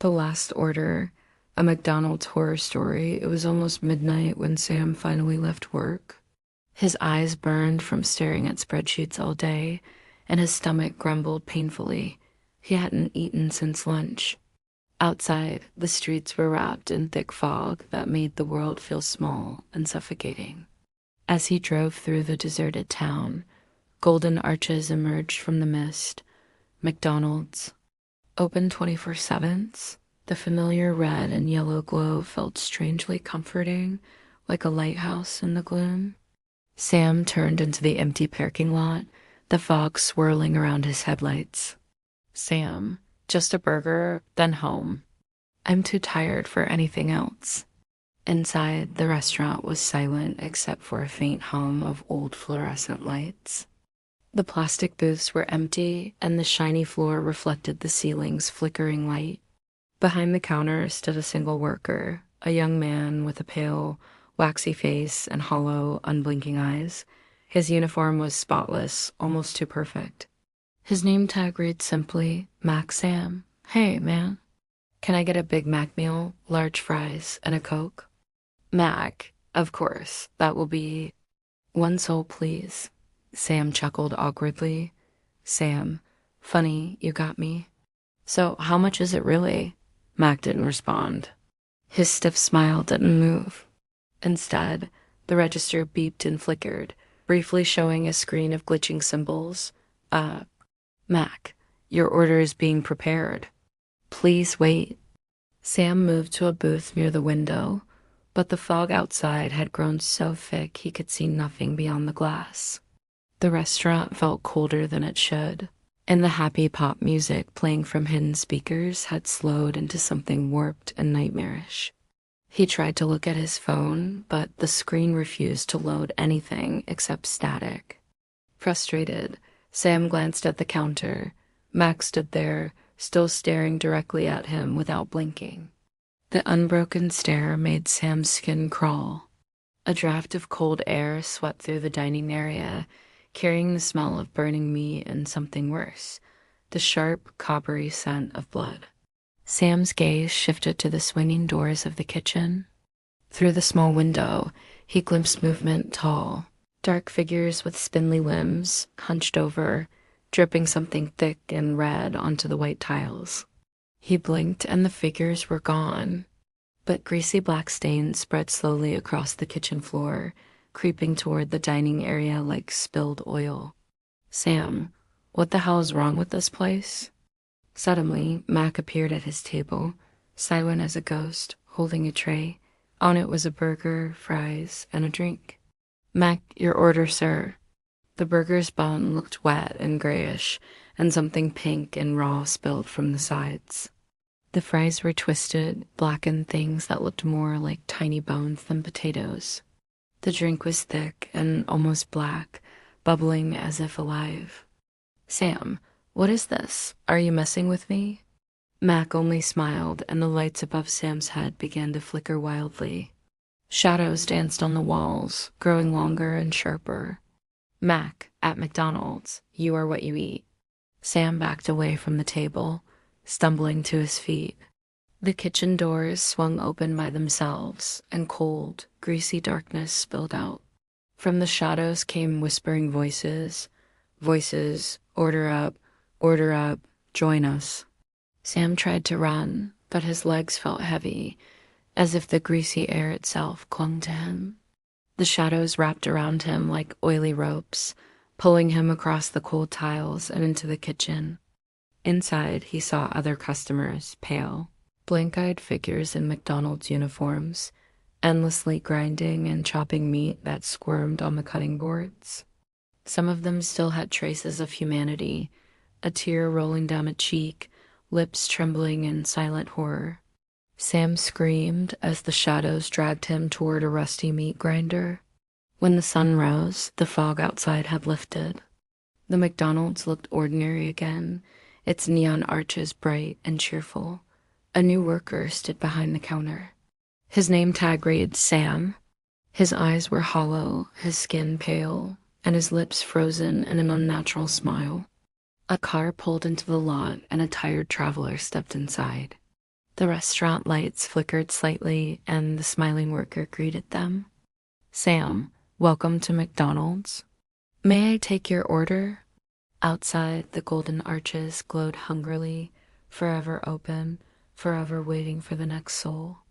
The Last Order, a Macdonald's horror story. It was almost midnight when Sam finally left work. His eyes burned from staring at spreadsheets all day, and his stomach grumbled painfully. He hadn't eaten since lunch. Outside, the streets were wrapped in thick fog that made the world feel small and suffocating. As he drove through the deserted town, golden arches emerged from the mist. Macdonald's, open 24/7s. The familiar red and yellow glow felt strangely comforting, like a lighthouse in the gloom. Sam turned into the empty parking lot, the fog swirling around his headlights. Sam, just a burger, then home. I'm too tired for anything else. Inside, the restaurant was silent except for a faint hum of old fluorescent lights. The plastic booths were empty, and the shiny floor reflected the ceiling's flickering light. Behind the counter stood a single worker, a young man with a pale, waxy face and hollow, unblinking eyes. His uniform was spotless, almost too perfect. His name tag read simply, Mac Sam. Hey, man. Can I get a Big Mac meal, large fries, and a Coke? Mac, of course, that will be... One soul, please. Sam chuckled awkwardly. Sam, funny, you got me. So how much is it really? Mac didn't respond. His stiff smile didn't move. Instead, the register beeped and flickered, briefly showing a screen of glitching symbols. Mac, your order is being prepared. Please wait. Sam moved to a booth near the window, but the fog outside had grown so thick he could see nothing beyond the glass. The restaurant felt colder than it should, and the happy pop music playing from hidden speakers had slowed into something warped and nightmarish. He tried to look at his phone, but the screen refused to load anything except static. Frustrated, Sam glanced at the counter. Max stood there, still staring directly at him without blinking. The unbroken stare made Sam's skin crawl. A draft of cold air swept through the dining area, carrying the smell of burning meat and something worse, the sharp, coppery scent of blood. Sam's gaze shifted to the swinging doors of the kitchen. Through the small window, he glimpsed movement tall, dark figures with spindly limbs, hunched over, dripping something thick and red onto the white tiles. He blinked and the figures were gone, but greasy black stains spread slowly across the kitchen floor, creeping toward the dining area like spilled oil. Sam, what the hell is wrong with this place? Suddenly, Mac appeared at his table, silent as a ghost, holding a tray. On it was a burger, fries, and a drink. Mac, your order, sir. The burger's bun looked wet and grayish, and something pink and raw spilled from the sides. The fries were twisted, blackened things that looked more like tiny bones than potatoes. The drink was thick and almost black, bubbling as if alive. Sam, what is this? Are you messing with me? Mac only smiled, and the lights above Sam's head began to flicker wildly. Shadows danced on the walls, growing longer and sharper. Mac, at Macdonald's, you are what you eat. Sam backed away from the table, stumbling to his feet. The kitchen doors swung open by themselves, and cold, greasy darkness spilled out. From the shadows came whispering voices. Voices, order up, join us. Sam tried to run, but his legs felt heavy, as if the greasy air itself clung to him. The shadows wrapped around him like oily ropes, pulling him across the cold tiles and into the kitchen. Inside, he saw other customers, pale, blank-eyed figures in Macdonald's uniforms, endlessly grinding and chopping meat that squirmed on the cutting boards. Some of them still had traces of humanity, a tear rolling down a cheek, lips trembling in silent horror. Sam screamed as the shadows dragged him toward a rusty meat grinder. When the sun rose, the fog outside had lifted. The Macdonald's looked ordinary again, its neon arches bright and cheerful. A new worker stood behind the counter. His name tag read Sam. His eyes were hollow, his skin pale, and his lips frozen in an unnatural smile. A car pulled into the lot, and a tired traveler stepped inside. The restaurant lights flickered slightly, and the smiling worker greeted them. "Sam, welcome to Macdonald's. May I take your order?" Outside, the golden arches glowed hungrily, forever open, forever waiting for the next soul.